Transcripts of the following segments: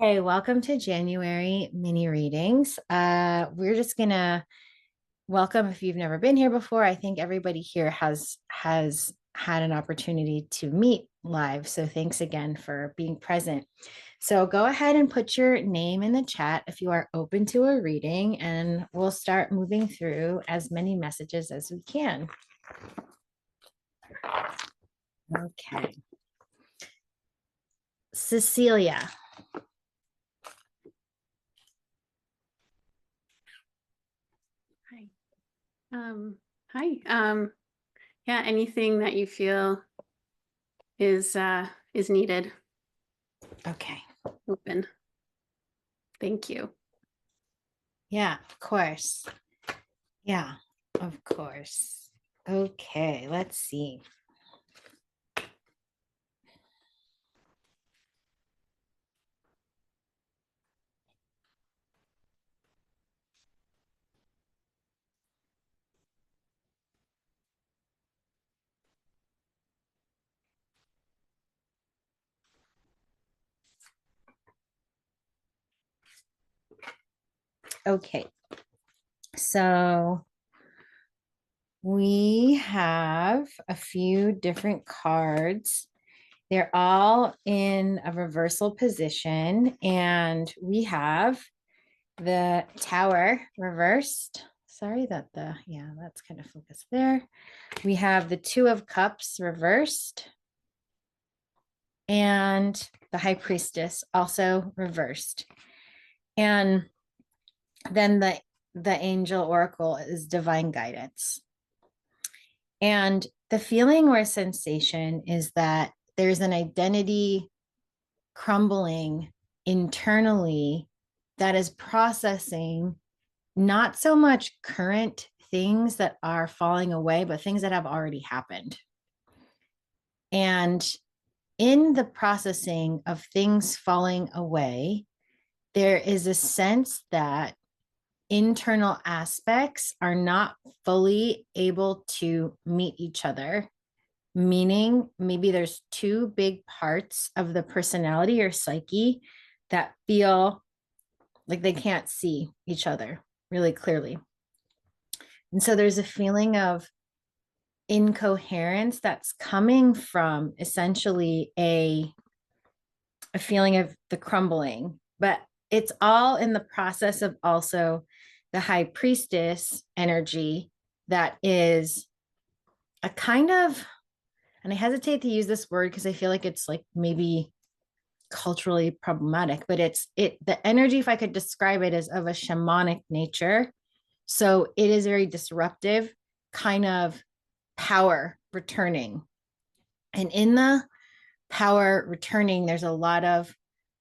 Hey, welcome to January mini readings. We're just gonna welcome if you've never been here before. I think everybody here has had an opportunity to meet live. So thanks again for being present. So go ahead and put your name in the chat if you are open to a reading, and we'll start moving through as many messages as we can. Okay. Cecilia. Hi. Hi. Yeah, anything that you feel is needed. Okay. Open. Thank you. Yeah, of course. Yeah, of course. Okay, let's see. Okay, so we have a few different cards. They're all in a reversal position, and we have the Tower reversed. Sorry that that's kind of focused there. We have the Two of Cups reversed, and the High Priestess also reversed. And then the Angel Oracle is divine guidance. And the feeling or sensation is that there's an identity crumbling internally that is processing not so much current things that are falling away, but things that have already happened. And in the processing of things falling away, there is a sense that internal aspects are not fully able to meet each other, meaning maybe there's two big parts of the personality or psyche that feel like they can't see each other really clearly. And so there's a feeling of incoherence that's coming from essentially a feeling of the crumbling, but it's all in the process of also the high priestess energy that is a kind of, and I hesitate to use this word because I feel like it's like maybe culturally problematic, but the energy, if I could describe it, is of a shamanic nature. So it is very disruptive, kind of power returning. And in the power returning, there's a lot of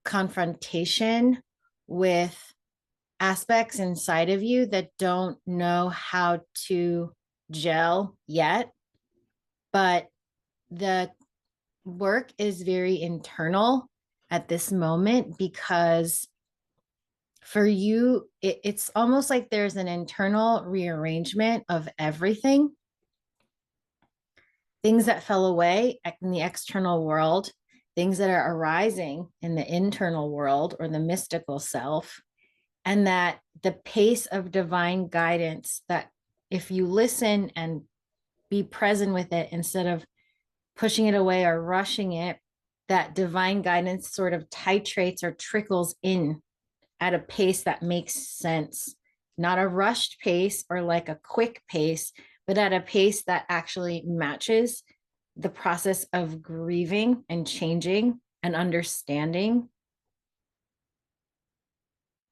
confrontation with aspects inside of you that don't know how to gel yet. But the work is very internal at this moment because for you, it's almost like there's an internal rearrangement of everything, things that fell away in the external world, things that are arising in the internal world or the mystical self, and that the pace of divine guidance, that if you listen and be present with it instead of pushing it away or rushing it, that divine guidance sort of titrates or trickles in at a pace that makes sense, not a rushed pace or like a quick pace, but at a pace that actually matches the process of grieving and changing and understanding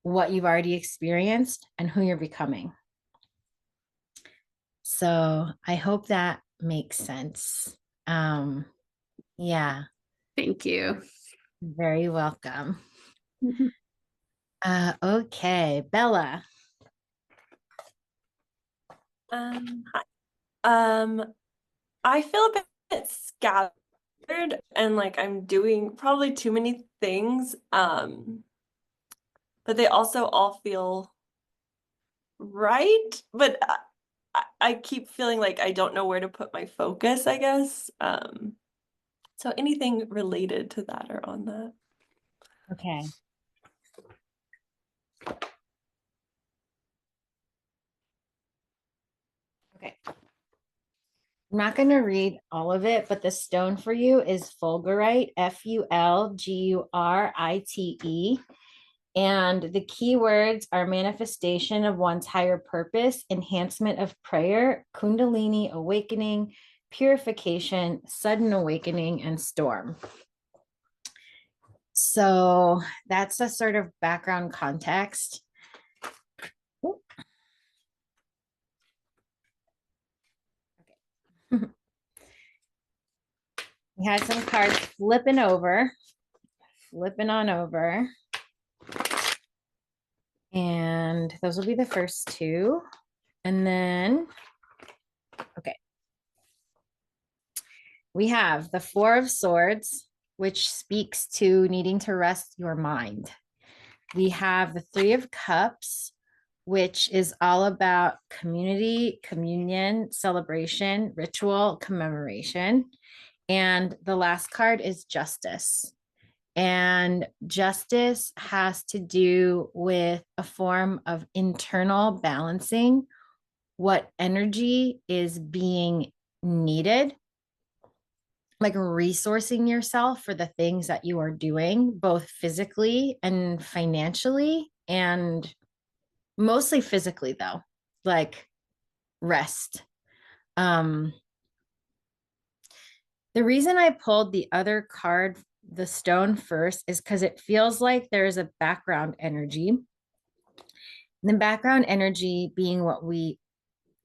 what you've already experienced and who you're becoming. So I hope that makes sense. Um, yeah, Thank you. very welcome. Okay, Bella. Hi. I feel a bit scattered and like I'm doing probably too many things. But they also all feel right. But I keep feeling like I don't know where to put my focus, I guess. So anything related to that or on that. Okay. Okay. I'm not going to read all of it, but the stone for you is fulgurite, Fulgurite. And the key words are manifestation of one's higher purpose, enhancement of prayer, kundalini awakening, purification, sudden awakening, and storm. So that's a sort of background context. Okay. We had some cards flipping on over. And those will be the first two. And then, okay. We have the Four of Swords, which speaks to needing to rest your mind. We have the Three of Cups, which is all about community, communion, celebration, ritual, commemoration. And the last card is Justice. And justice has to do with a form of internal balancing what energy is being needed, like resourcing yourself for the things that you are doing, both physically and financially, and mostly physically, though, like rest. The reason I pulled the other card, the stone, first is because it feels like there's a background energy. The background energy being what we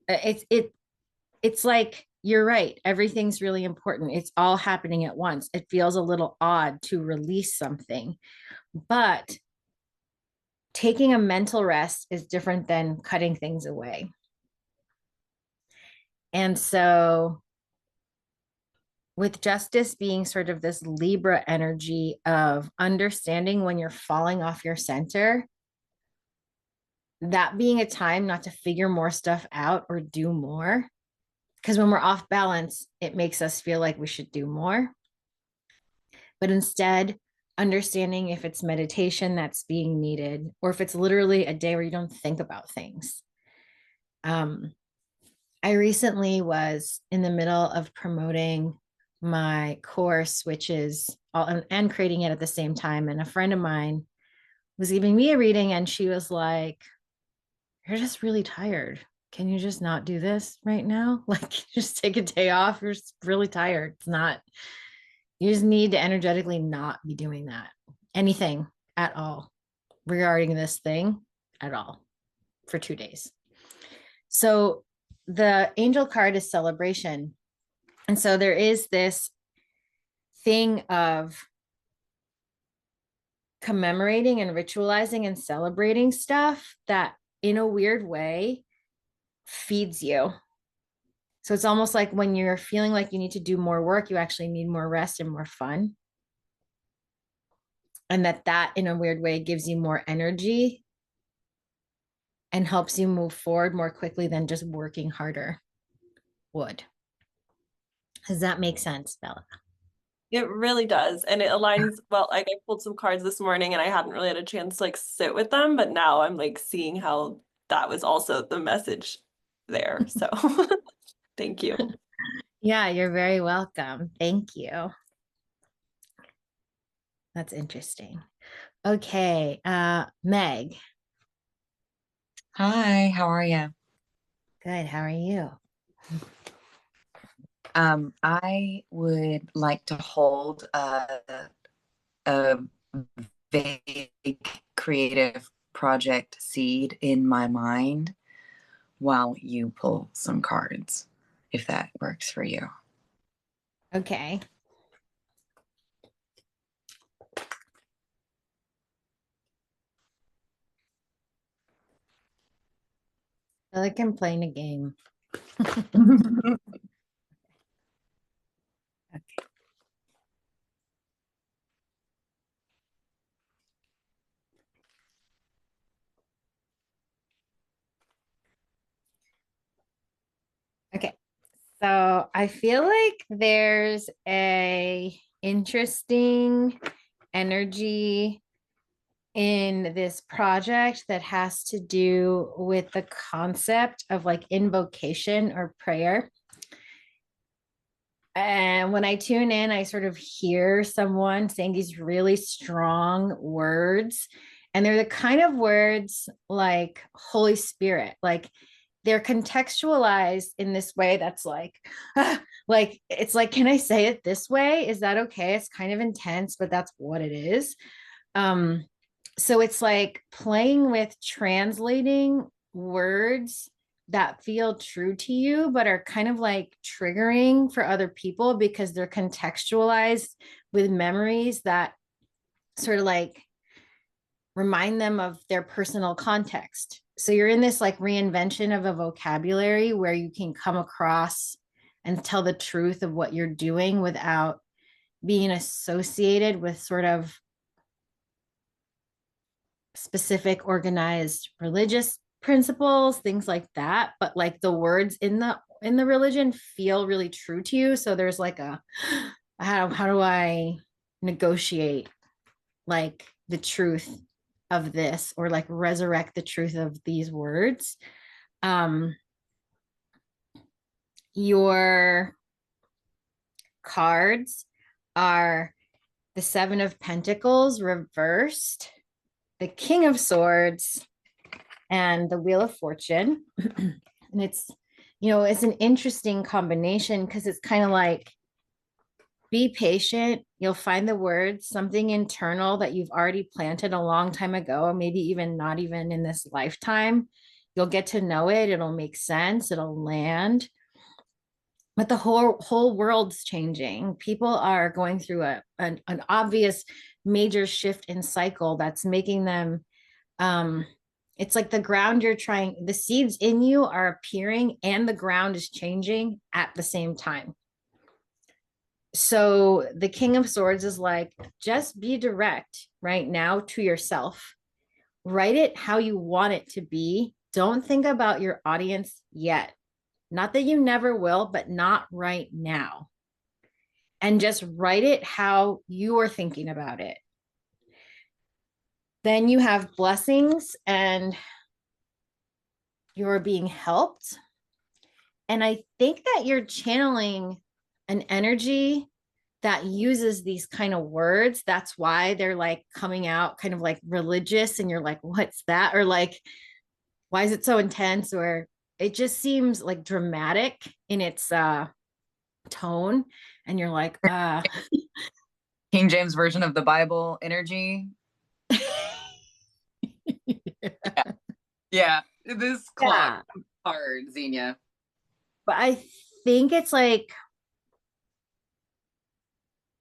it's like you're right, everything's really important, it's all happening at once. It feels a little odd to release something, but taking a mental rest is different than cutting things away. And so with justice being sort of this Libra energy of understanding when you're falling off your center, that being a time not to figure more stuff out or do more. Because when we're off balance, it makes us feel like we should do more. But instead, understanding if it's meditation that's being needed, or if it's literally a day where you don't think about things. I recently was in the middle of promoting my course, which is all, and creating it at the same time. And a friend of mine was giving me a reading, and she was like, "You're just really tired. Can you just not do this right now? Like, just take a day off. You're just really tired. It's not, you just need to energetically not be doing that. Anything at all regarding this thing at all for 2 days." So the angel card is celebration. And so there is this thing of commemorating and ritualizing and celebrating stuff that in a weird way feeds you. So it's almost like when you're feeling like you need to do more work, you actually need more rest and more fun. And that in a weird way gives you more energy and helps you move forward more quickly than just working harder would. Does that make sense, Bella? It really does. And it aligns well. Like, I pulled some cards this morning and I hadn't really had a chance to like sit with them, but now I'm like seeing how that was also the message there. So thank you. Yeah, you're very welcome. Thank you. That's interesting. Okay, Meg. Hi, how are you? Good. How are you? I would like to hold a vague creative project seed in my mind while you pull some cards, if that works for you. Okay. I feel like I'm playing a game. Okay. Okay. So I feel like there's a interesting energy in this project that has to do with the concept of like invocation or prayer. And when I tune in, I sort of hear someone saying these really strong words. And they're the kind of words like Holy Spirit, like they're contextualized in this way that's like, like, it's like, can I say it this way? Is that okay? It's kind of intense, but that's what it is. So it's like playing with translating words that feel true to you, but are kind of like triggering for other people because they're contextualized with memories that sort of like remind them of their personal context. So you're in this like reinvention of a vocabulary where you can come across and tell the truth of what you're doing without being associated with sort of specific organized religious principles, things like that, but like the words in the religion feel really true to you. So there's like a how do I negotiate like the truth of this, or like resurrect the truth of these words. Your cards are the Seven of Pentacles reversed, the King of Swords, and the Wheel of Fortune. And it's, it's an interesting combination because it's kind of like, be patient. You'll find the words, something internal that you've already planted a long time ago, or maybe even not even in this lifetime. You'll get to know it. It'll make sense. It'll land. But the whole world's changing. People are going through an obvious major shift in cycle that's making them it's like the seeds in you are appearing and the ground is changing at the same time. So the King of Swords is like, just be direct right now to yourself. Write it how you want it to be. Don't think about your audience yet. Not that you never will, but not right now. And just write it how you are thinking about it. Then you have blessings and you're being helped. And I think that you're channeling an energy that uses these kind of words. That's why they're like coming out kind of like religious, and you're like, what's that? Or like, why is it so intense? Or it just seems like dramatic in its tone. And you're like, King James version of the Bible energy. Yeah, this clock hard, Xenia. But I think it's like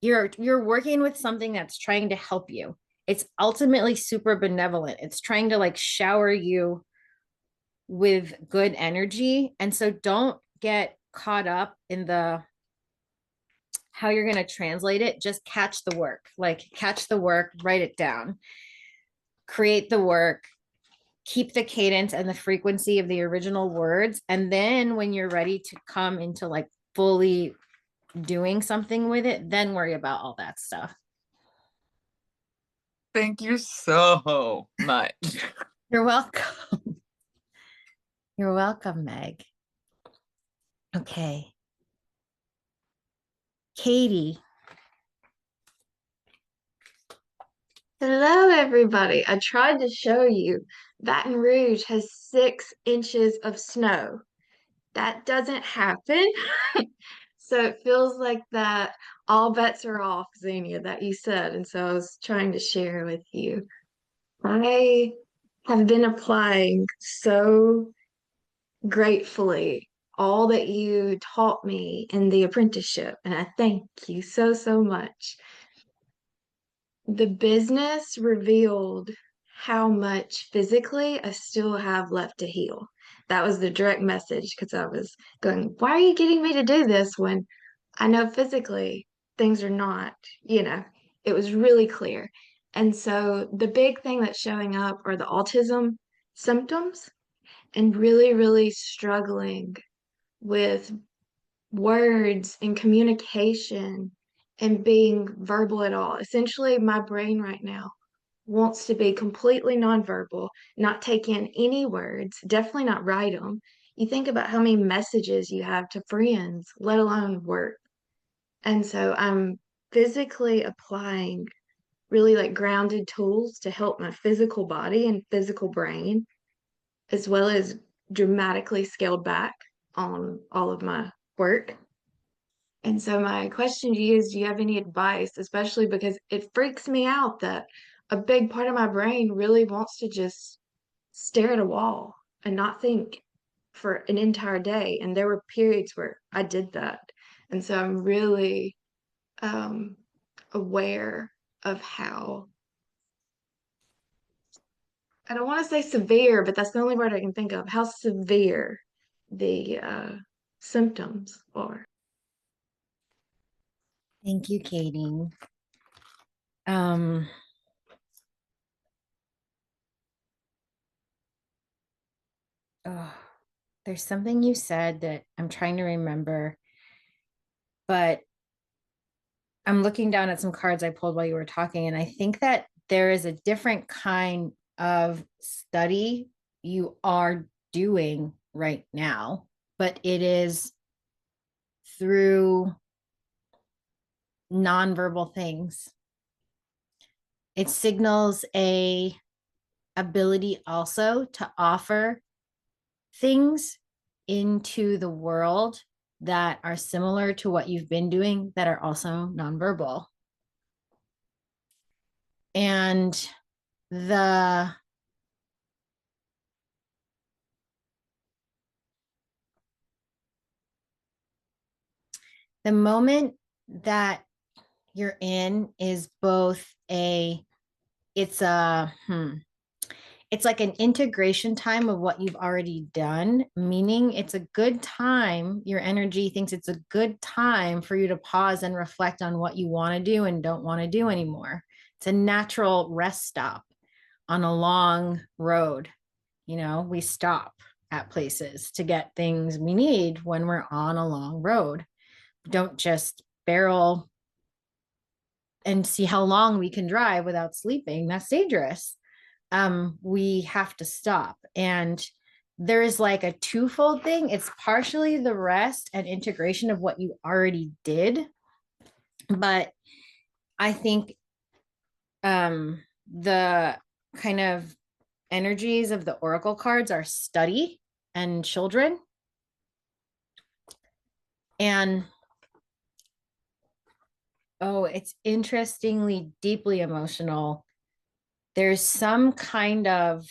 you're working with something that's trying to help you. It's ultimately super benevolent. It's trying to like shower you with good energy. And so don't get caught up in the how you're going to translate it. Just catch the work, write it down, create the work, keep the cadence and the frequency of the original words. And then when you're ready to come into like fully doing something with it, then worry about all that stuff. Thank you so much. You're welcome. You're welcome, Meg. Okay. Katie. Hello, everybody. I tried to show you Baton Rouge has 6 inches of snow. That doesn't happen. So it feels like that all bets are off, Xenia, that you said. And so I was trying to share with you. I have been applying so gratefully all that you taught me in the apprenticeship. And I thank you so, so much. The business revealed how much physically I still have left to heal. That was the direct message because I was going, why are you getting me to do this when I know physically things are not, it was really clear. And so the big thing that's showing up are the autism symptoms and really, really struggling with words and communication and being verbal at all. Essentially, my brain right now wants to be completely nonverbal, not take in any words, definitely not write them. You think about how many messages you have to friends, let alone work. And so I'm physically applying really like grounded tools to help my physical body and physical brain, as well as dramatically scaled back on all of my work. And so my question to you is, do you have any advice, especially because it freaks me out that a big part of my brain really wants to just stare at a wall and not think for an entire day. And there were periods where I did that. And so I'm really um, aware of how, I don't want to say severe, but that's the only word I can think of, how severe the symptoms are. Thank you, Katie. Um, oh, there's something you said that I'm trying to remember, but I'm looking down at some cards I pulled while you were talking, and I think that there is a different kind of study you are doing right now, but it is through nonverbal things. It signals a ability also to offer things into the world that are similar to what you've been doing that are also nonverbal. And the moment that you're in is both it's like an integration time of what you've already done, meaning it's a good time. Your energy thinks it's a good time for you to pause and reflect on what you want to do and don't want to do anymore. It's a natural rest stop on a long road. You know, we stop at places to get things we need when we're on a long road. Don't just barrel and see how long we can drive without sleeping. That's dangerous. We have to stop. And there is like a twofold thing. It's partially the rest and integration of what you already did. But I think the kind of energies of the oracle cards are study and children. And oh, it's interestingly deeply emotional. There's some kind of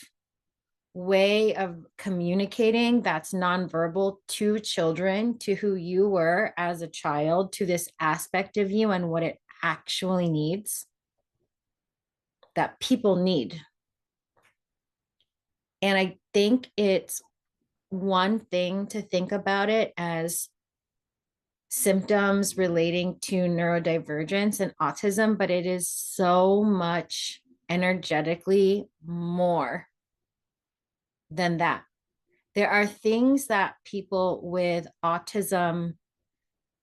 way of communicating that's nonverbal to children, to who you were as a child, to this aspect of you and what it actually needs, that people need. And I think it's one thing to think about it as symptoms relating to neurodivergence and autism, but it is so much energetically more than that. There are things that people with autism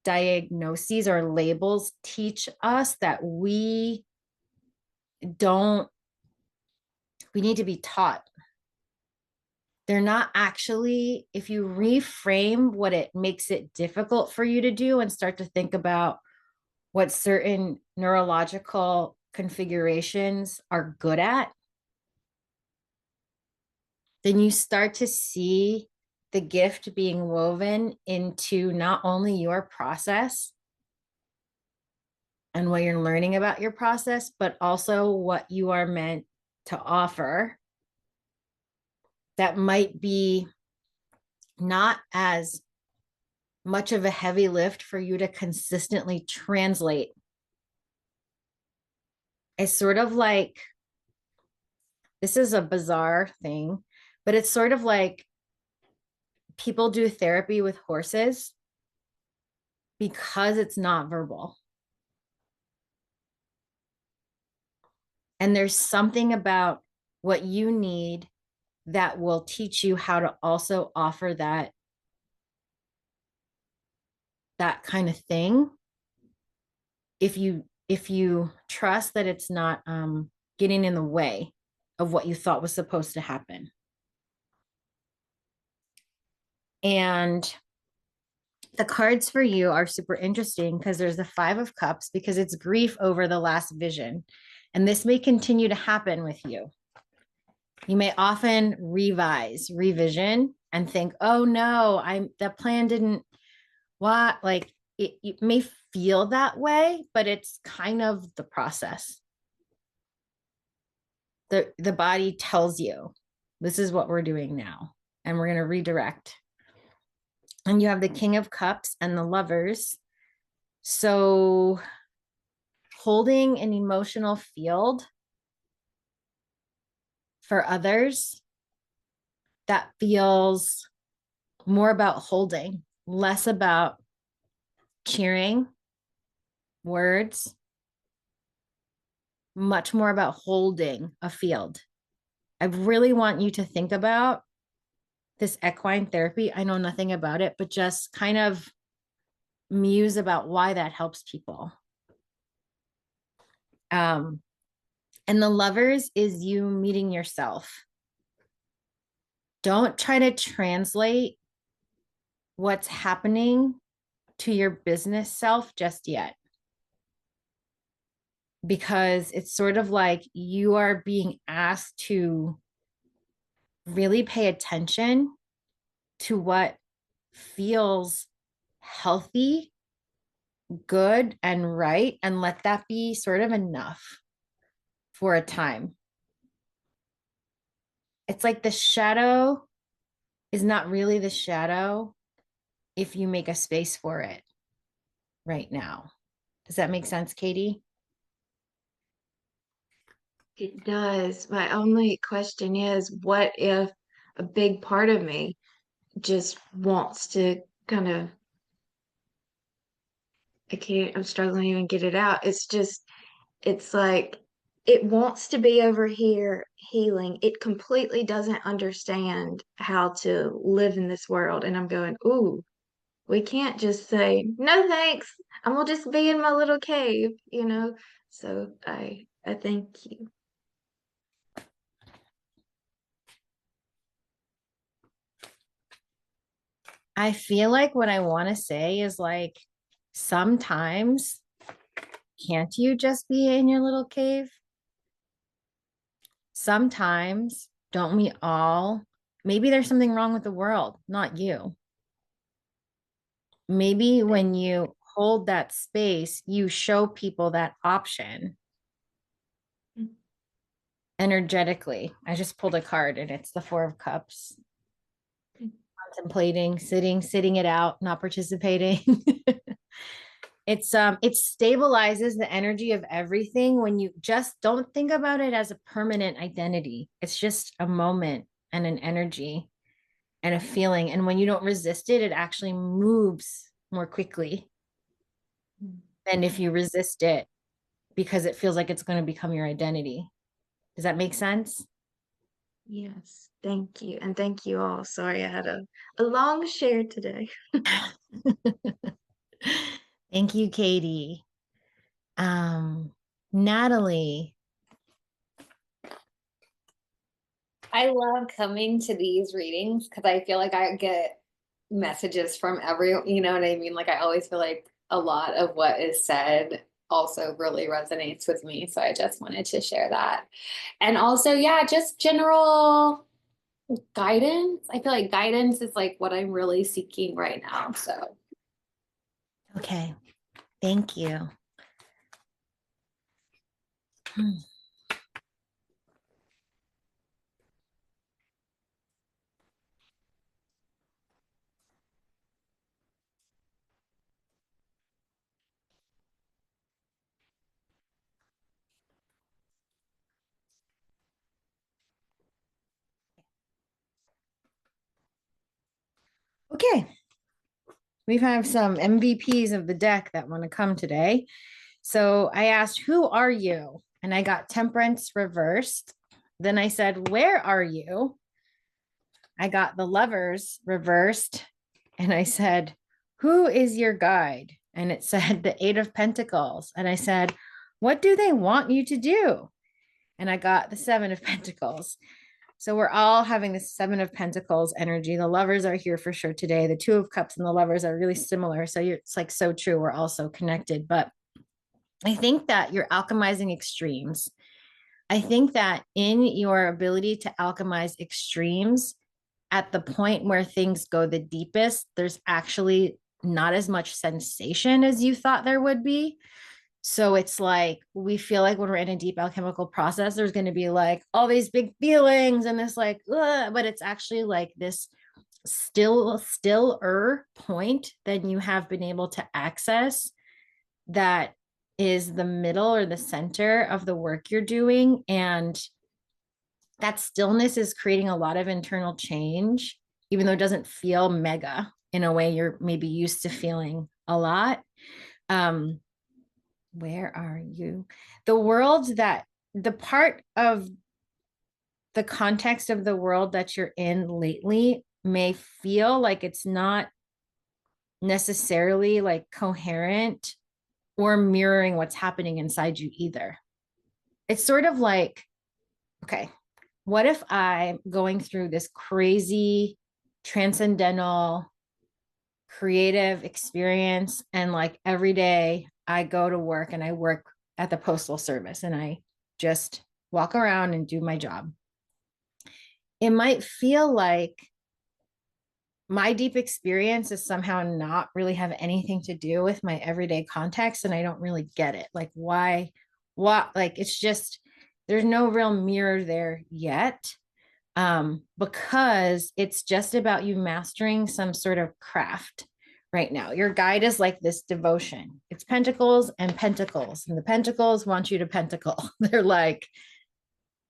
diagnoses or labels teach us that we need to be taught. They're not actually, if you reframe what it makes it difficult for you to do and start to think about what certain neurological configurations are good at, then you start to see the gift being woven into not only your process and what you're learning about your process, but also what you are meant to offer that might be not as much of a heavy lift for you to consistently translate. It's sort of like, this is a bizarre thing, but it's sort of like people do therapy with horses because it's not verbal. And there's something about what you need that will teach you how to also offer that kind of thing if you trust that it's not getting in the way of what you thought was supposed to happen. And the cards for you are super interesting because there's the Five of Cups, because it's grief over the last vision. And this may continue to happen with you. You may often revision, and think, oh no, that plan didn't, what, like it may feel that way, but it's kind of the process. The body tells you, this is what we're doing now, and we're going to redirect. And you have the King of Cups and the Lovers. So holding an emotional field for others, that feels more about holding, less about cheering words, much more about holding a field. I really want you to think about this equine therapy. I know nothing about it, but just kind of muse about why that helps people. And the Lovers is you meeting yourself. Don't try to translate what's happening to your business self just yet, because it's sort of like you are being asked to really pay attention to what feels healthy, good, and right, and let that be sort of enough for a time. It's like the shadow is not really the shadow if you make a space for it right now. Does that make sense, Katie? It does. My only question is, what if a big part of me just wants to kind of, I'm struggling to even get it out. It's like it wants to be over here healing. It completely doesn't understand how to live in this world. And I'm going, ooh, we can't just say, no thanks. I'm gonna just be in my little cave, you know? So I thank you. I feel like what I want to say is like, sometimes can't you just be in your little cave? Sometimes don't we all, maybe there's something wrong with the world, not you. Maybe when you hold that space, you show people that option energetically. I just pulled a card and it's the Four of Cups. Contemplating, sitting it out, not participating. It stabilizes the energy of everything when you just don't think about it as a permanent identity. It's just a moment and an energy and a feeling. And when you don't resist it, it actually moves more quickly than if you resist it because it feels like it's going to become your identity. Does that make sense? Yes, thank you. And thank you all. Sorry I had a long share today. Thank you, Katie. Natalie. I love coming to these readings because I feel like I get messages from you know what I mean? Like I always feel like a lot of what is said also really resonates with me. So I just wanted to share that. And also, yeah, just general guidance. I feel like guidance is like what I'm really seeking right now. So Okay. Thank you. Okay. We have some MVPs of the deck that want to come today. So I asked, who are you? And I got Temperance reversed. Then I said, where are you? I got the Lovers reversed. And I said, who is your guide? And it said the Eight of Pentacles. And I said, what do they want you to do? and I got the Seven of Pentacles. So we're all having the Seven of Pentacles energy. The lovers are here for sure today. The Two of Cups and the lovers are really similar. So it's like so true. We're all so connected. But I think that you're alchemizing extremes. I think that in your ability to alchemize extremes, at the point where things go the deepest, there's actually not as much sensation as you thought there would be. So it's like we feel like when we're in a deep alchemical process, there's going to be like all these big feelings and this like, ugh, but it's actually like this stiller point than you have been able to access that is the middle or the center of the work you're doing. And that stillness is creating a lot of internal change, even though it doesn't feel mega in a way you're maybe used to feeling a lot. Where are you? The world that the part of the context of the world that you're in lately may feel like it's not necessarily like coherent or mirroring what's happening inside you either. It's sort of like, okay, what if I'm going through this crazy transcendental creative experience and like every day I go to work and I work at the postal service and I just walk around and do my job. It might feel like my deep experience is somehow not really have anything to do with my everyday context and I don't really get it. Like why what like it's just there's no real mirror there yet. Because it's just about you mastering some sort of craft right now. Your guide is like this devotion. It's pentacles and pentacles, and the pentacles want you to pentacle. They're like,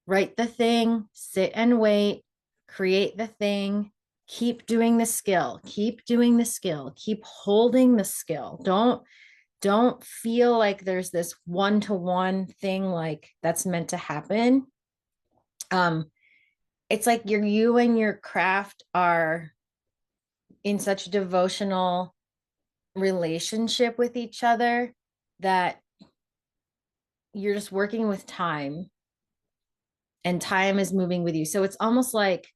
write the thing, sit and wait, create the thing, keep doing the skill, keep doing the skill, keep holding the skill. Don't feel like there's this one-to-one thing like that's meant to happen. It's like you and your craft are in such a devotional relationship with each other that you're just working with time and time is moving with you. So it's almost like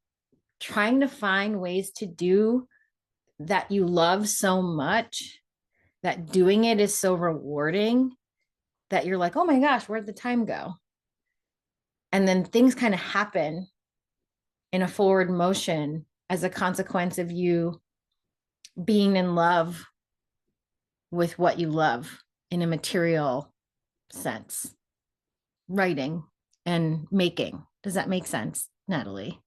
trying to find ways to do that you love so much that doing it is so rewarding that you're like, oh my gosh, where'd the time go? And then things kind of happen in a forward motion as a consequence of you being in love with what you love in a material sense, writing and making. Does that make sense, Natalie?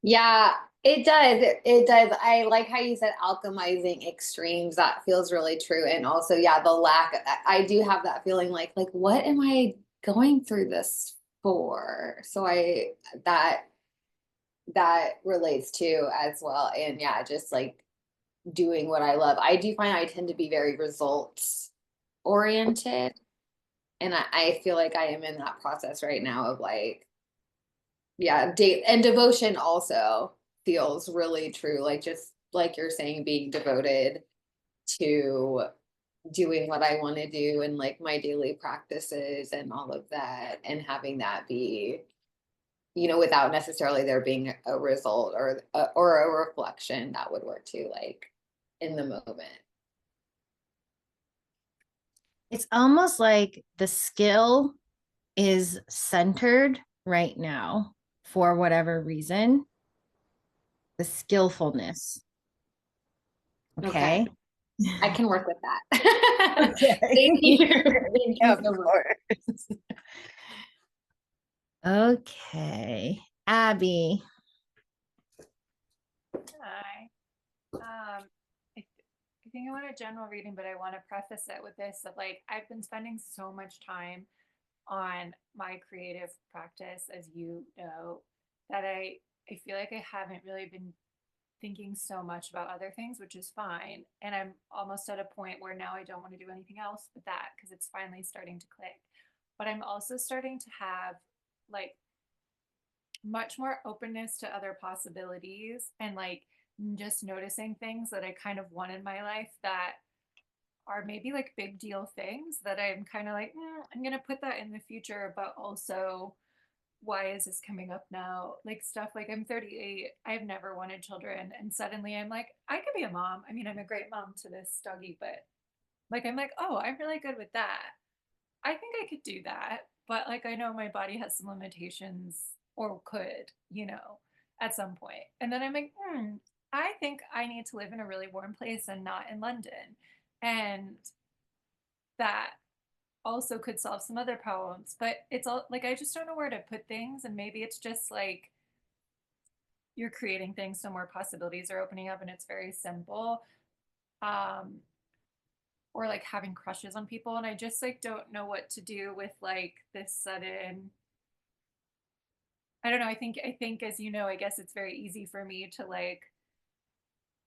Yeah, it does. It does. I like how you said alchemizing extremes. That feels really true. And also, yeah, the lack, I do have that feeling like what am I going through this for? So that relates to as well. And yeah, just like doing what I love. I do find I tend to be very results oriented. And I feel like I am in that process right now of like, yeah, date and devotion also feels really true. Like just like you're saying, being devoted to doing what I want to do and like my daily practices and all of that, and having that be, without necessarily there being a result or a reflection that would work too, like in the moment. It's almost like the skill is centered right now for whatever reason, the skillfulness. Okay. I can work with that. Okay. Thank you. Thank you Of so much. course. Okay. Abby. Hi. I think I want a general reading, but I want to preface it with this of like, I've been spending so much time on my creative practice, as you know, that I feel like I haven't really been thinking so much about other things, which is fine. And I'm almost at a point where now I don't want to do anything else but that because it's finally starting to click. But I'm also starting to have like much more openness to other possibilities and like just noticing things that I kind of want in my life that are maybe like big deal things that I'm kind of like, I'm going to put that in the future, but also why is this coming up now? Like stuff like I'm 38, I've never wanted children. And suddenly I'm like, I could be a mom. I mean, I'm a great mom to this doggy, but like, I'm like, oh, I'm really good with that. I think I could do that. But like, I know my body has some limitations or could, at some point. And then I'm like, I think I need to live in a really warm place and not in London. And that also could solve some other problems. But it's all like, I just don't know where to put things. And maybe it's just like you're creating things so more possibilities are opening up and it's very simple. Or like having crushes on people. And I just like don't know what to do with like this sudden, I don't know. I think as you know, I guess it's very easy for me to like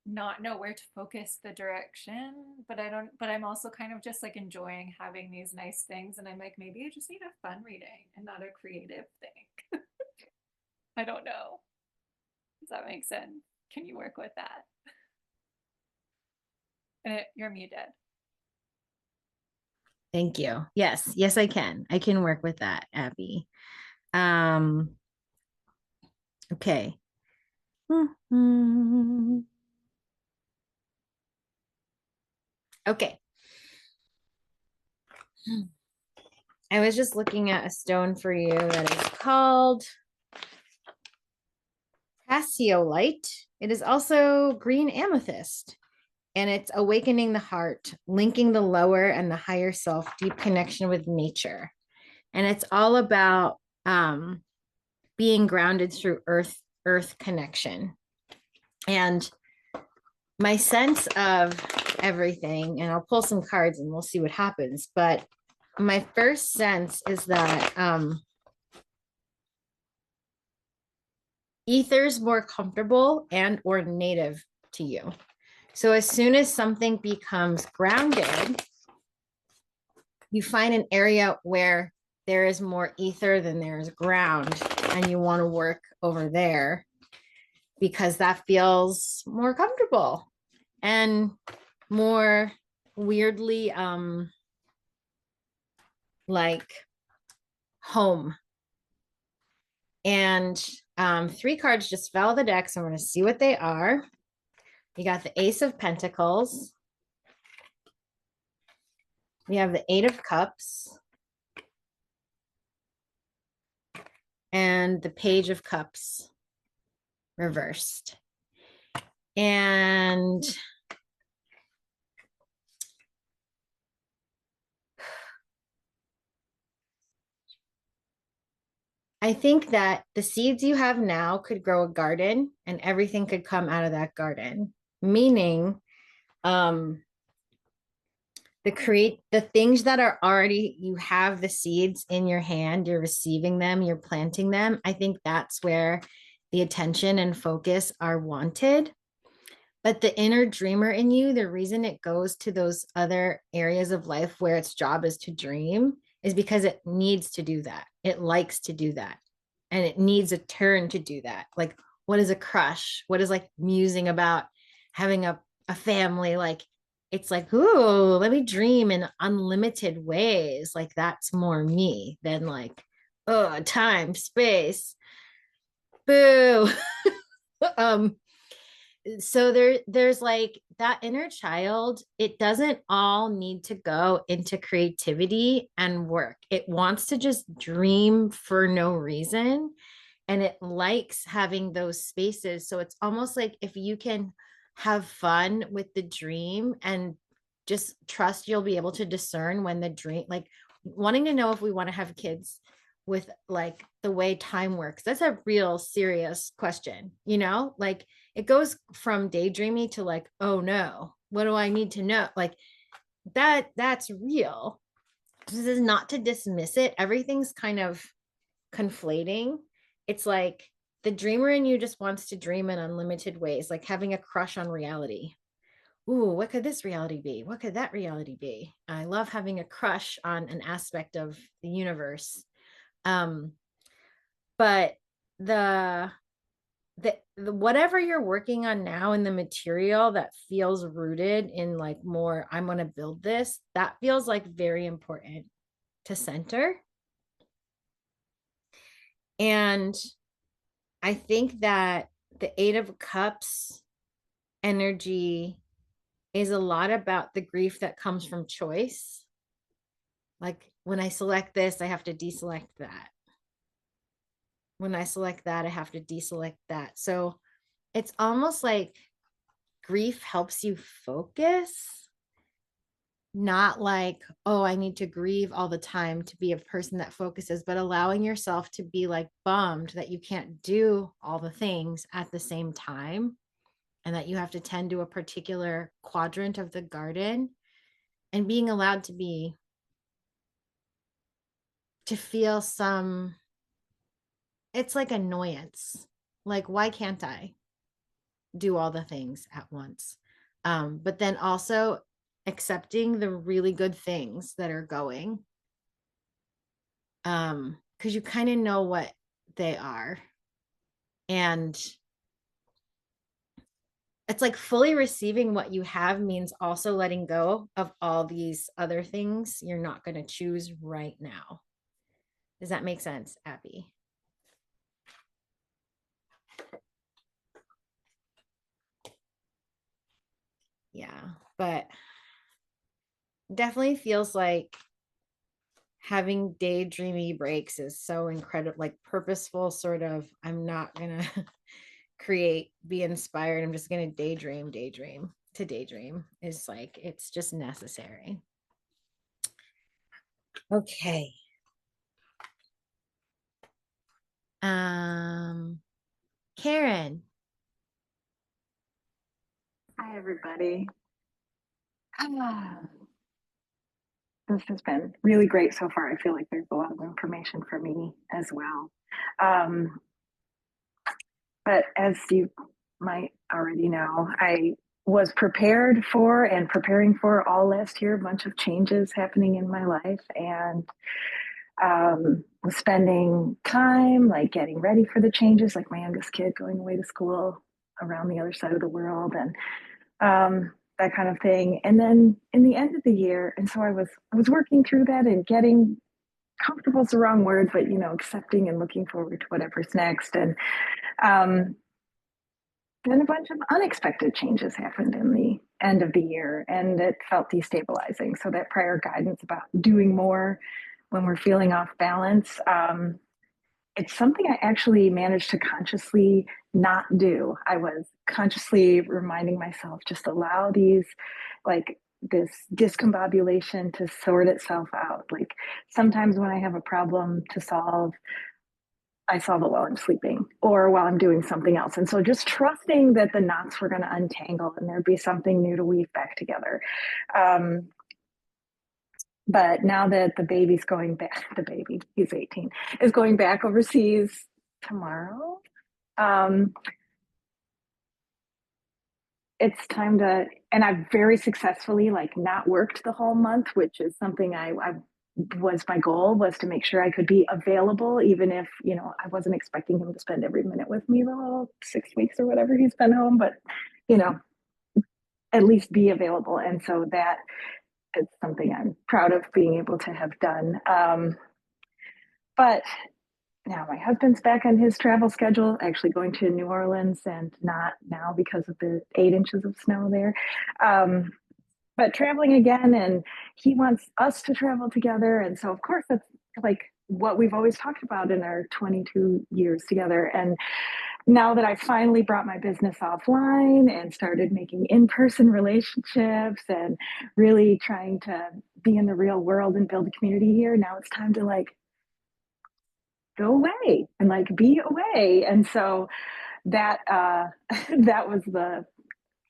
not know where to focus the direction, but I'm also kind of just like enjoying having these nice things. And I'm like, maybe I just need a fun reading and not a creative thing. I don't know. Does that make sense? Can you work with that? You're muted. Thank you. Yes, I can. I can work with that, Abby. Okay. Okay. I was just looking at a stone for you that is called Cassiolite. It is also green amethyst, and it's awakening the heart, linking the lower and the higher self, deep connection with nature. And it's all about being grounded through earth connection. And my sense of everything, and I'll pull some cards and we'll see what happens, but my first sense is that ether's more comfortable and or native to you. So as soon as something becomes grounded, you find an area where there is more ether than there is ground, and you want to work over there because that feels more comfortable and more weirdly like home. And 3 cards just fell out of the deck, so I'm going to see what they are. You got the Ace of Pentacles. We have the 8 of Cups. And the Page of Cups reversed. And I think that the seeds you have now could grow a garden and everything could come out of that garden, meaning the things that are already, you have the seeds in your hand, you're receiving them, you're planting them. I think that's where the attention and focus are wanted. But the inner dreamer in you, the reason it goes to those other areas of life where its job is to dream is because it needs to do that. It likes to do that. And it needs a turn to do that. Like, what is a crush? What is like musing about having a family? Like, it's like, ooh, let me dream in unlimited ways. Like, that's more me than like, oh, time, space. Boo. So there's like that inner child, it doesn't all need to go into creativity and work. It wants to just dream for no reason, and it likes having those spaces. So it's almost like if you can have fun with the dream and just trust, you'll be able to discern when the dream, like wanting to know if we want to have kids with like the way time works. That's a real serious question, like it goes from daydreamy to like, oh no, what do I need to know? Like that's real. This is not to dismiss it. Everything's kind of conflating. It's like the dreamer in you just wants to dream in unlimited ways, like having a crush on reality. Ooh, what could this reality be? What could that reality be? I love having a crush on an aspect of the universe. But the whatever you're working on now in the material that feels rooted in like more, I'm going to build this, that feels like very important to center. And I think that the Eight of Cups energy is a lot about the grief that comes from choice. Like when I select this, I have to deselect that. When I select that, I have to deselect that. So it's almost like grief helps you focus, not like, oh, I need to grieve all the time to be a person that focuses, but allowing yourself to be like bummed that you can't do all the things at the same time and that you have to tend to a particular quadrant of the garden, and being allowed to feel some, it's like annoyance. Like, why can't I do all the things at once? But then also accepting the really good things that are going. Because you kind of know what they are. And it's like fully receiving what you have means also letting go of all these other things you're not going to choose right now. Does that make sense, Abby? Yeah, but definitely feels like having daydreamy breaks is so incredible, like purposeful sort of, I'm not gonna be inspired, I'm just gonna daydream is like, it's just necessary. Okay. Karen. Hi, everybody. This has been really great so far. I feel like there's a lot of information for me as well. But as you might already know, I was prepared for and preparing for all last year, a bunch of changes happening in my life, and was spending time like getting ready for the changes, like my youngest kid going away to school around the other side of the world, and that kind of thing. And then in the end of the year, and so I was working through that and getting comfortable is the wrong word, but accepting and looking forward to whatever's next. And then a bunch of unexpected changes happened in the end of the year, and it felt destabilizing. So that prior guidance about doing more when we're feeling off balance, it's something I actually managed to consciously not do. I was consciously reminding myself, just allow these, like this discombobulation to sort itself out. Like sometimes when I have a problem to solve, I solve it while I'm sleeping or while I'm doing something else. And so just trusting that the knots were going to untangle and there'd be something new to weave back together. But now that the baby's going back, he's 18, is going back overseas tomorrow. It's time to, and I've very successfully like not worked the whole month, which is something I was my goal, was to make sure I could be available, even if, I wasn't expecting him to spend every minute with me the whole 6 weeks or whatever he's been home, but, at least be available. And so that is something I'm proud of being able to have done. But now my husband's back on his travel schedule, actually going to New Orleans, and not now because of the 8 inches of snow there. But traveling again, and he wants us to travel together. And so of course that's like what we've always talked about in our 22 years together. And now that I finally brought my business offline and started making in-person relationships and really trying to be in the real world and build a community here, now it's time to like go away and like be away. And so that that was the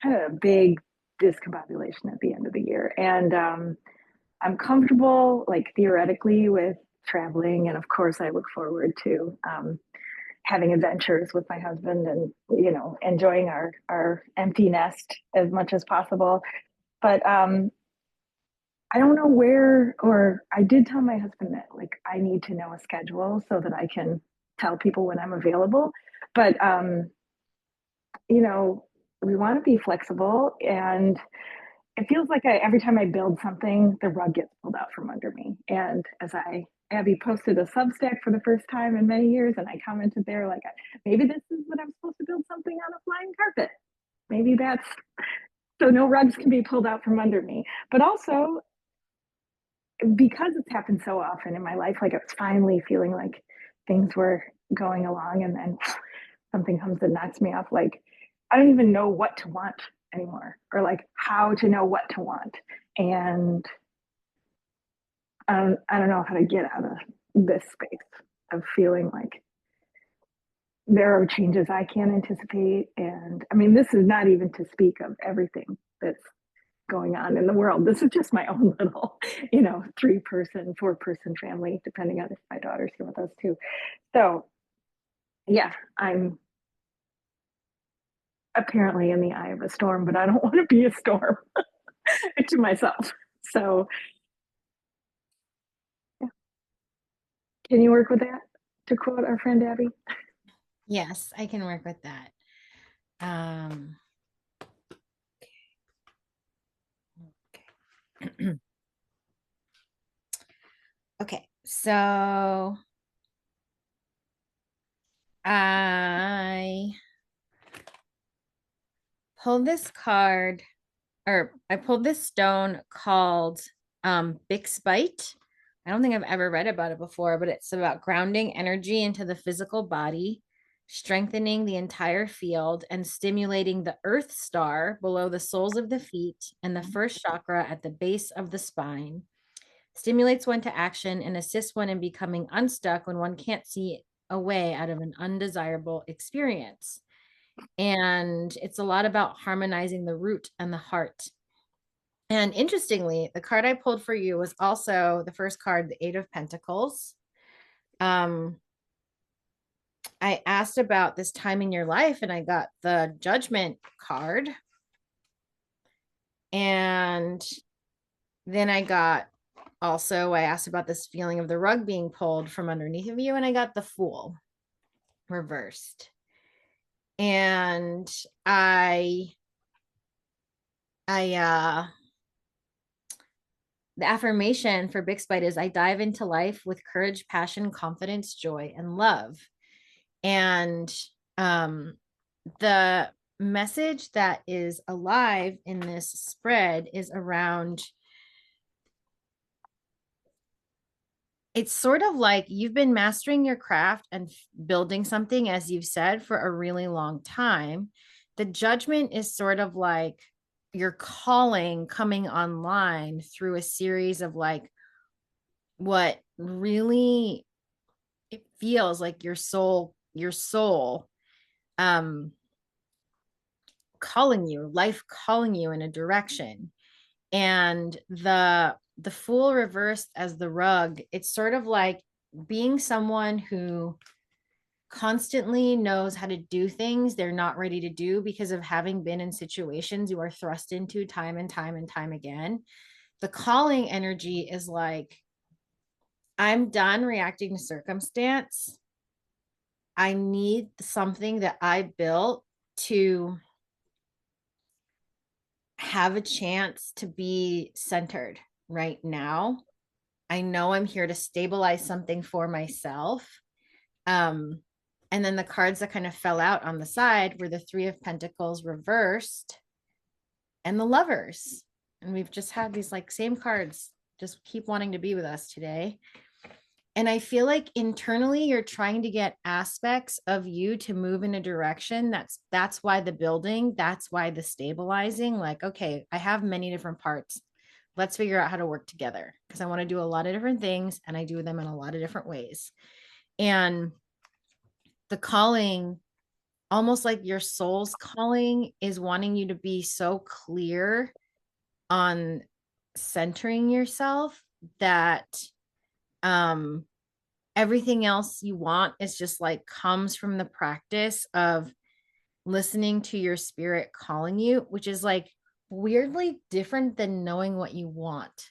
kind of big discombobulation at the end of the year. And I'm comfortable, like theoretically, with traveling, and of course I look forward to having adventures with my husband and enjoying our empty nest as much as possible. But I don't know where, or I did tell my husband that like I need to know a schedule so that I can tell people when I'm available. But you know, we want to be flexible, and it feels like every time I build something, the rug gets pulled out from under me. And Abby posted a Substack for the first time in many years, and I commented there, like, maybe this is what I'm supposed to build something on a flying carpet. Maybe that's so no rugs can be pulled out from under me. But also, because it's happened so often in my life, like I was finally feeling like things were going along, and then something comes and knocks me off. Like, I don't even know what to want anymore, or like how to know what to want. And I don't know how to get out of this space of feeling like there are changes I can't anticipate. And I mean, this is not even to speak of everything that's going on in the world. This is just my own little, 3-person, 4-person family, depending on if my daughter's here with us too. So yeah, I'm apparently in the eye of a storm, but I don't want to be a storm to myself. So yeah. Can you work with that, to quote our friend Abby? Yes, I can work with that. Okay. Okay, so I pulled this card, or I pulled this stone called Bixbite. I don't think I've ever read about it before, but it's about grounding energy into the physical body, strengthening the entire field, and stimulating the earth star below the soles of the feet and the first chakra at the base of the spine. Stimulates one to action and assists one in becoming unstuck when one can't see a way out of an undesirable experience. And it's a lot about harmonizing the root and the heart. And interestingly, the card I pulled for you was also the first card, the 8 of Pentacles. I asked about this time in your life, and I got the Judgment card. And then I asked about this feeling of the rug being pulled from underneath of you, and I got the Fool reversed. And the affirmation for Bixbite is, I dive into life with courage, passion, confidence, joy, and love. And the message that is alive in this spread is around, it's sort of like you've been mastering your craft and building something, as you've said, for a really long time. The Judgment is sort of like your calling coming online through a series of like what really it feels like your soul calling you, life calling you in a direction. And the Fool reversed as the rug, it's sort of like being someone who constantly knows how to do things they're not ready to do because of having been in situations you are thrust into time and time and time again. The calling energy is like, I'm done reacting to circumstance. I need something that I built to have a chance to be centered right now. I know I'm here to stabilize something for myself. And then the cards that kind of fell out on the side were the 3 of Pentacles reversed and the Lovers. And we've just had these like same cards just keep wanting to be with us today. And I feel like internally you're trying to get aspects of you to move in a direction. That's why the building, that's why the stabilizing, like, okay, I have many different parts. Let's figure out how to work together, because I want to do a lot of different things and I do them in a lot of different ways. And the calling, almost like your soul's calling, is wanting you to be so clear on centering yourself that everything else you want is just like comes from the practice of listening to your spirit calling you, which is like weirdly different than knowing what you want.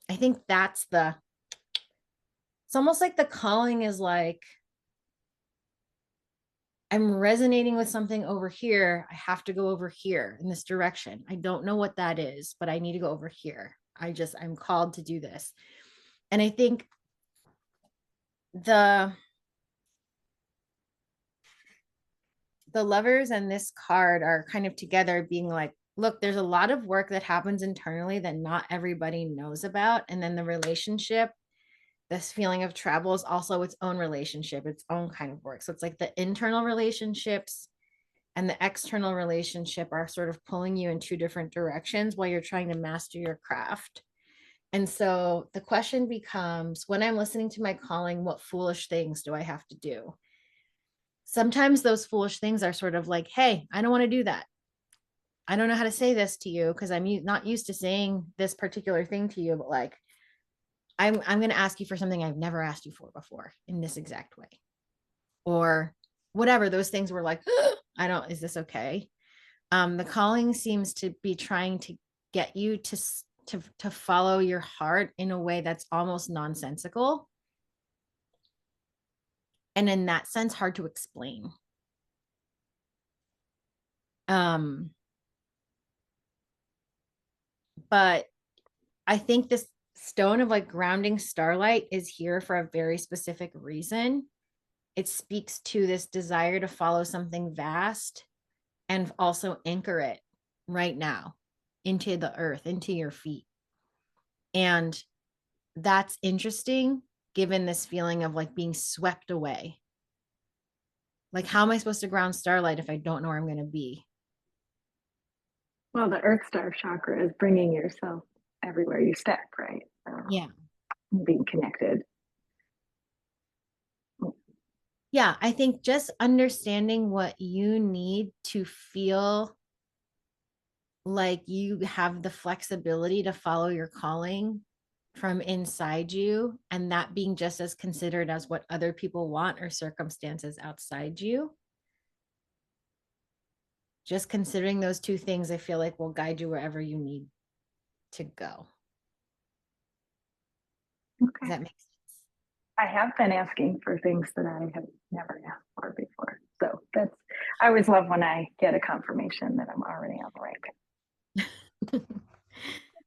I think it's almost like the calling is like, I'm resonating with something over here. I have to go over here in this direction. I don't know what that is, but I need to go over here. I'm called to do this. And I think the Lovers and this card are kind of together being like, look, there's a lot of work that happens internally that not everybody knows about. And then the relationship, this feeling of travel is also its own relationship, its own kind of work. So it's like the internal relationships and the external relationship are sort of pulling you in two different directions while you're trying to master your craft. And so the question becomes, when I'm listening to my calling, what foolish things do I have to do? Sometimes those foolish things are sort of like, hey, I don't want to do that. I don't know how to say this to you because I'm not used to saying this particular thing to you, but like, I'm going to ask you for something I've never asked you for before in this exact way. Or whatever, those things were like, is this okay? The calling seems to be trying to get you to follow your heart in a way that's almost nonsensical. And in that sense, hard to explain. But I think this stone of like grounding starlight is here for a very specific reason. It speaks to this desire to follow something vast and also anchor it right now into the earth, into your feet. And that's interesting given this feeling of like being swept away. Like, how am I supposed to ground starlight if I don't know where I'm going to be? Well, the Earth Star chakra is bringing yourself everywhere you step, right? Yeah. Being connected. Yeah, I think just understanding what you need to feel like you have the flexibility to follow your calling from inside you, and that being just as considered as what other people want or circumstances outside you. Just considering those two things, I feel like will guide you wherever you need to go. Does Okay. that make sense? I have been asking for things that I have never asked for before. So I always love when I get a confirmation that I'm already on the right path.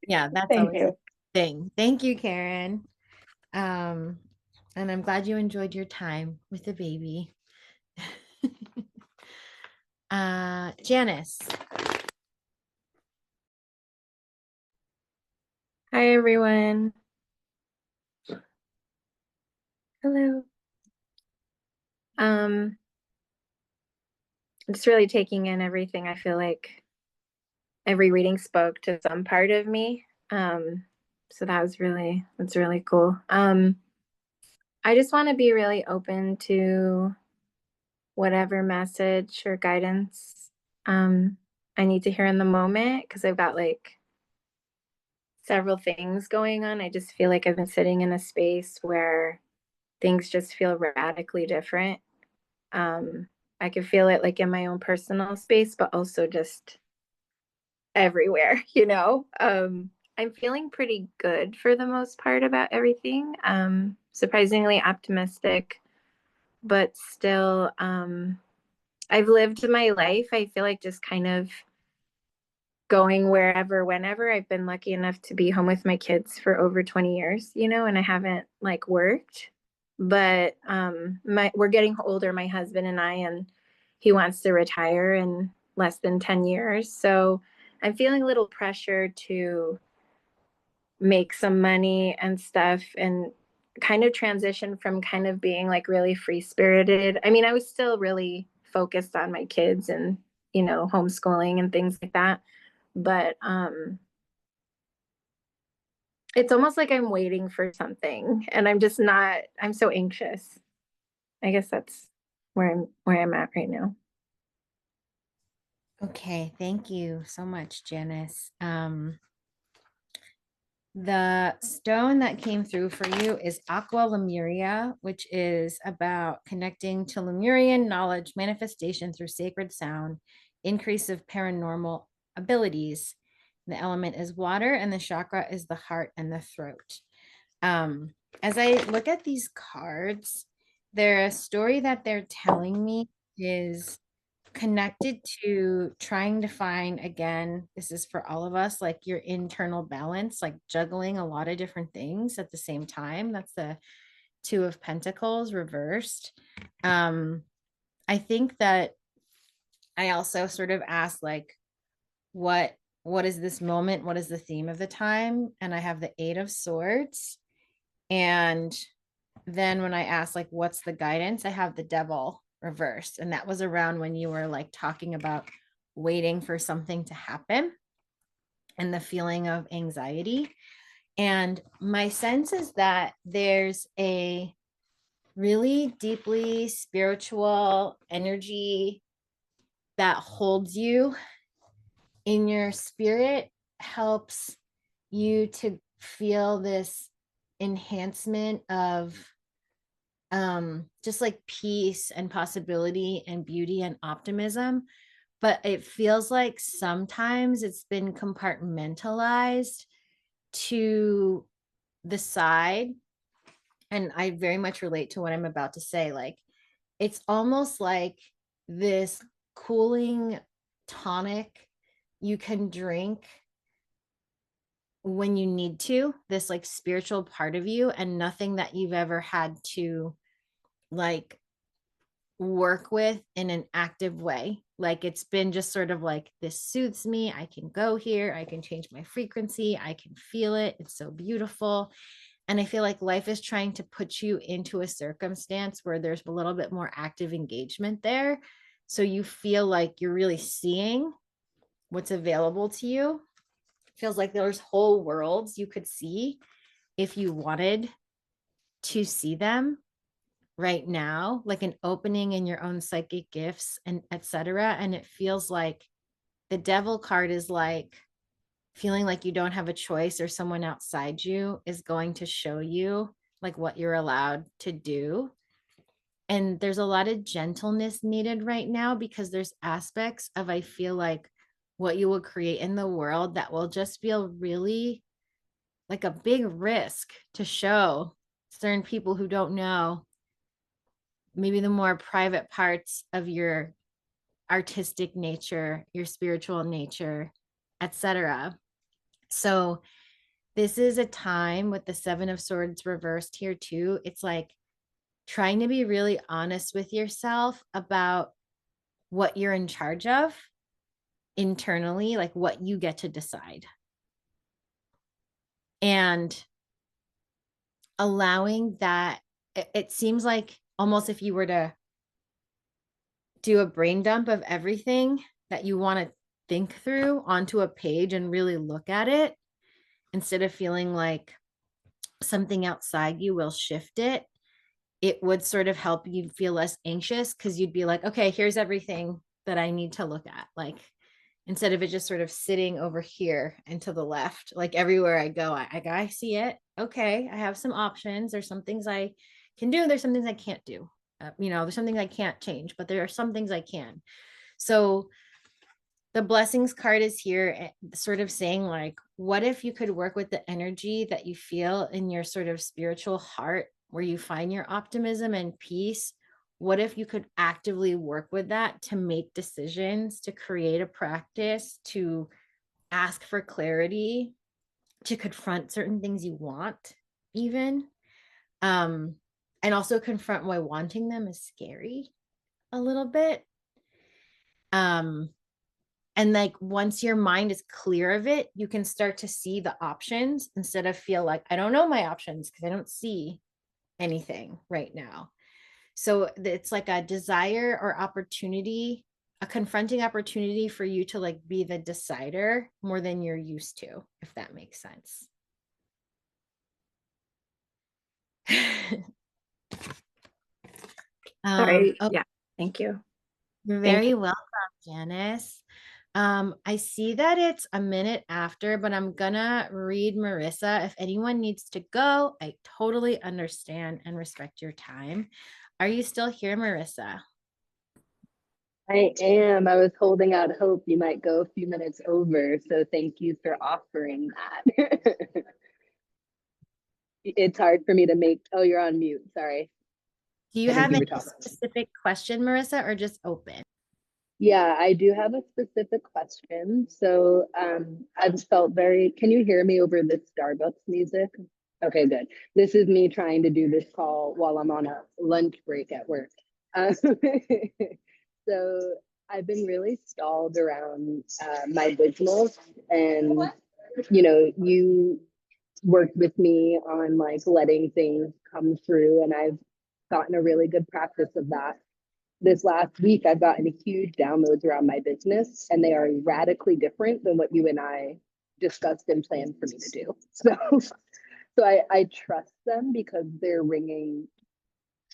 Yeah, that's Thank always you. a thing. Thank you, Karen. And I'm glad you enjoyed your time with the baby. Janice. Hi, everyone. Hello. I'm just really taking in everything. I feel like every reading spoke to some part of me. So that's really cool. I just want to be really open to whatever message or guidance I need to hear in the moment, because I've got like several things going on. I just feel like I've been sitting in a space where things just feel radically different. I could feel it like in my own personal space, but also just everywhere, you know? I'm feeling pretty good for the most part about everything. Surprisingly optimistic, but still, I've lived my life, I feel like just kind of going wherever, whenever. I've been lucky enough to be home with my kids for over 20 years, you know, and I haven't like worked. But we're getting older, my husband and I, and he wants to retire in less than 10 years. So I'm feeling a little pressure to make some money and stuff and kind of transition from kind of being like really free spirited. I mean, I was still really focused on my kids and, you know, homeschooling and things like that. But it's almost like I'm waiting for something and I'm so anxious. I guess that's where I'm at right now. Okay, thank you so much, Janice. The stone that came through for you is Aqua Lemuria, which is about connecting to Lemurian knowledge, manifestation through sacred sound, increase of paranormal abilities. The element is water, and the chakra is the heart and the throat. As I look at these cards, they're a story that they're telling me is connected to trying to find, again, this is for all of us, like your internal balance, like juggling a lot of different things at the same time. That's the Two of Pentacles reversed. I think that I also sort of asked like, what is this moment? What is the theme of the time? And I have the Eight of Swords. And then when I asked like, what's the guidance? I have the Devil reversed. And that was around when you were like talking about waiting for something to happen and the feeling of anxiety. And my sense is that there's a really deeply spiritual energy that holds you in your spirit, helps you to feel this enhancement of just like peace and possibility and beauty and optimism. But it feels like sometimes it's been compartmentalized to the side. And I very much relate to what I'm about to say. Like, it's almost like this cooling tonic you can drink when you need to, this like spiritual part of you, and nothing that you've ever had to like work with in an active way. Like, it's been just sort of like, this soothes me. I can go here. I can change my frequency. I can feel it. It's so beautiful. And I feel like life is trying to put you into a circumstance where there's a little bit more active engagement there. So you feel like you're really seeing what's available to you. It feels like there's whole worlds you could see if you wanted to see them right now, like an opening in your own psychic gifts and etc. And it feels like the Devil card is like feeling like you don't have a choice, or someone outside you is going to show you like what you're allowed to do. And there's a lot of gentleness needed right now, because there's aspects of, I feel like, what you will create in the world that will just feel really like a big risk to show certain people who don't know maybe the more private parts of your artistic nature, your spiritual nature, etc. So this is a time with the Seven of Swords reversed here too. It's like trying to be really honest with yourself about what you're in charge of internally, like what you get to decide. And allowing that, it seems like almost if you were to do a brain dump of everything that you want to think through onto a page and really look at it, instead of feeling like something outside you will shift it, it would sort of help you feel less anxious, because you'd be like, okay, here's everything that I need to look at. Like, instead of it just sort of sitting over here and to the left, like everywhere I go, I see it. Okay, I have some options. There's some things I can do. There's some things I can't do. There's some things I can't change, but there are some things I can. So the Blessings card is here, sort of saying like, what if you could work with the energy that you feel in your sort of spiritual heart, where you find your optimism and peace? What if you could actively work with that to make decisions, to create a practice, to ask for clarity, to confront certain things you want, even, and also confront why wanting them is scary a little bit. And like, once your mind is clear of it, you can start to see the options, instead of feel like, I don't know my options because I don't see anything right now. So it's like a desire or opportunity, a confronting opportunity for you to like be the decider more than you're used to, if that makes sense. Sorry. Oh, Yeah. Thank you. you're Thank very welcome, Janice. I see that it's a minute after, but I'm gonna read Marissa. If anyone needs to go, I totally understand and respect your time. Are you still here, Marissa? I am. I was holding out hope you might go a few minutes over, so thank you for offering that. It's hard for me to make. Oh, you're on mute. Sorry. Do you Thank have you any for talking. specific question, Marissa, or just open? Yeah, I do have a specific question. So I've felt very, can you hear me over the Starbucks music? Okay, good. This is me trying to do this call while I'm on a lunch break at work. So I've been really stalled around my business, and you worked with me on like letting things come through, and I've gotten a really good practice of that. This last week, I've gotten huge downloads around my business, and they are radically different than what you and I discussed and planned for me to do. So I trust them because they're ringing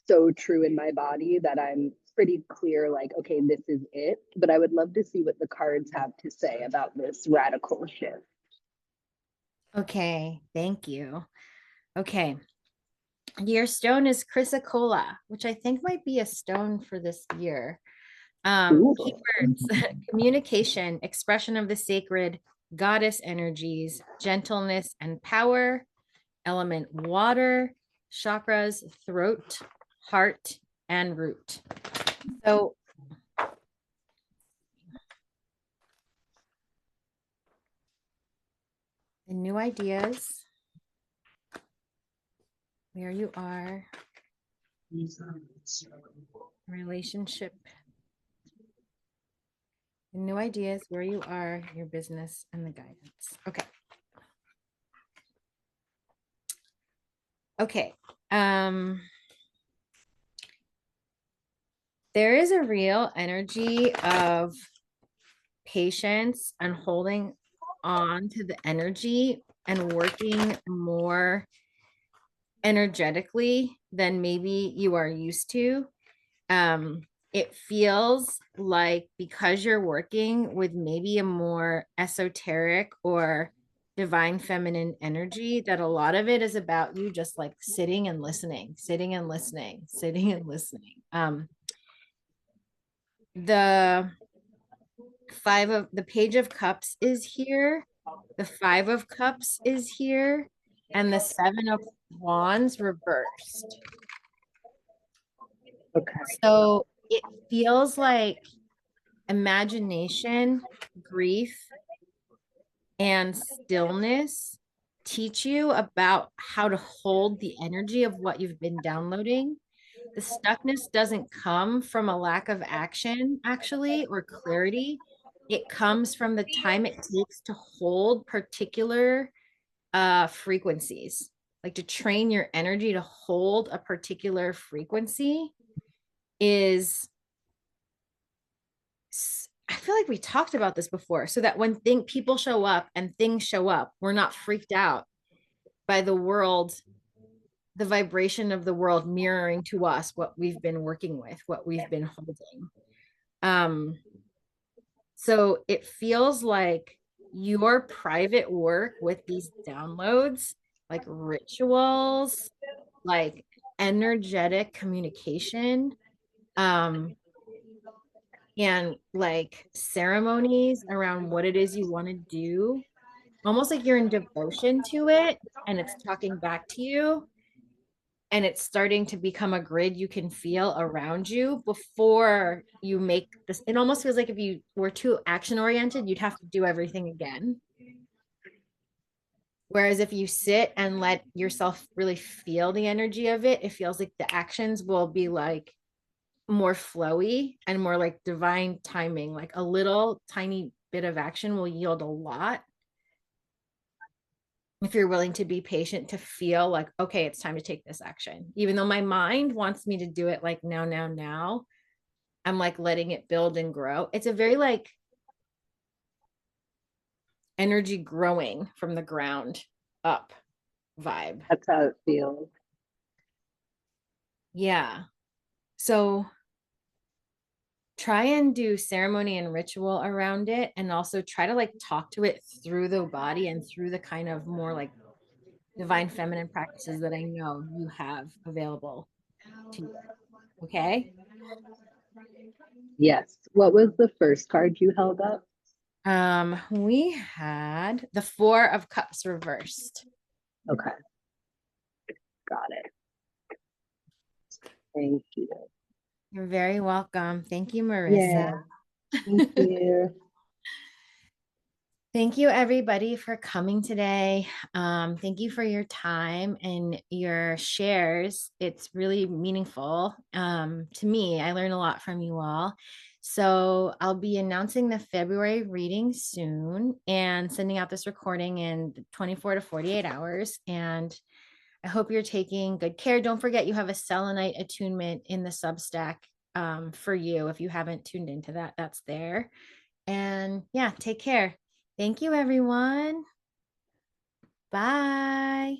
so true in my body that I'm pretty clear, like, okay, this is it. But I would love to see what the cards have to say about this radical shift. Okay, thank you. Okay. Your stone is chrysocolla, which I think might be a stone for this year. Cool. Keywords, communication, expression of the sacred, goddess energies, gentleness and power, element water, chakras, throat, heart, and root. So the new ideas, where you are, relationship, the new ideas, where you are, your business, and the guidance. Okay. Okay. There is a real energy of patience and holding on to the energy and working more energetically than maybe you are used to. It feels like because you're working with maybe a more esoteric or divine feminine energy, that a lot of it is about you just like sitting and listening, sitting and listening, sitting and listening. The Page of Cups is here, the 5 of Cups is here, and the 7 of Wands reversed. Okay. So it feels like imagination, grief, and stillness teach you about how to hold the energy of what you've been downloading. The stuckness doesn't come from a lack of action, actually, or clarity. It comes from the time it takes to hold particular frequencies, like to train your energy to hold a particular frequency is, I feel like we talked about this before, so that when people show up and things show up, we're not freaked out by the world, the vibration of the world mirroring to us what we've been working with, what we've been holding. So it feels like your private work with these downloads, like rituals, like energetic communication, and like ceremonies around what it is you want to do, almost like you're in devotion to it and it's talking back to you, and it's starting to become a grid you can feel around you before you make this. It almost feels like if you were too action oriented, you'd have to do everything again. Whereas if you sit and let yourself really feel the energy of it, it feels like the actions will be like more flowy and more like divine timing. Like a little tiny bit of action will yield a lot if you're willing to be patient, to feel like, okay, it's time to take this action. Even though my mind wants me to do it like now, I'm like letting it build and grow. It's a very like energy growing from the ground up vibe. That's how it feels. Yeah. So try and do ceremony and ritual around it, and also try to like talk to it through the body and through the kind of more like divine feminine practices that I know you have available to you. Okay. Yes. What was the first card you held up? We had the 4 of Cups reversed. Okay. Got it. Thank you. You're very welcome. Thank you, Marissa. Yeah. Thank you. Thank you, everybody, for coming today. Thank you for your time and your shares. It's really meaningful to me. I learned a lot from you all. So I'll be announcing the February reading soon and sending out this recording in 24 to 48 hours. And I hope you're taking good care. Don't forget you have a selenite attunement in the Substack for you. If you haven't tuned into that, that's there. And yeah, take care. Thank you, everyone. Bye.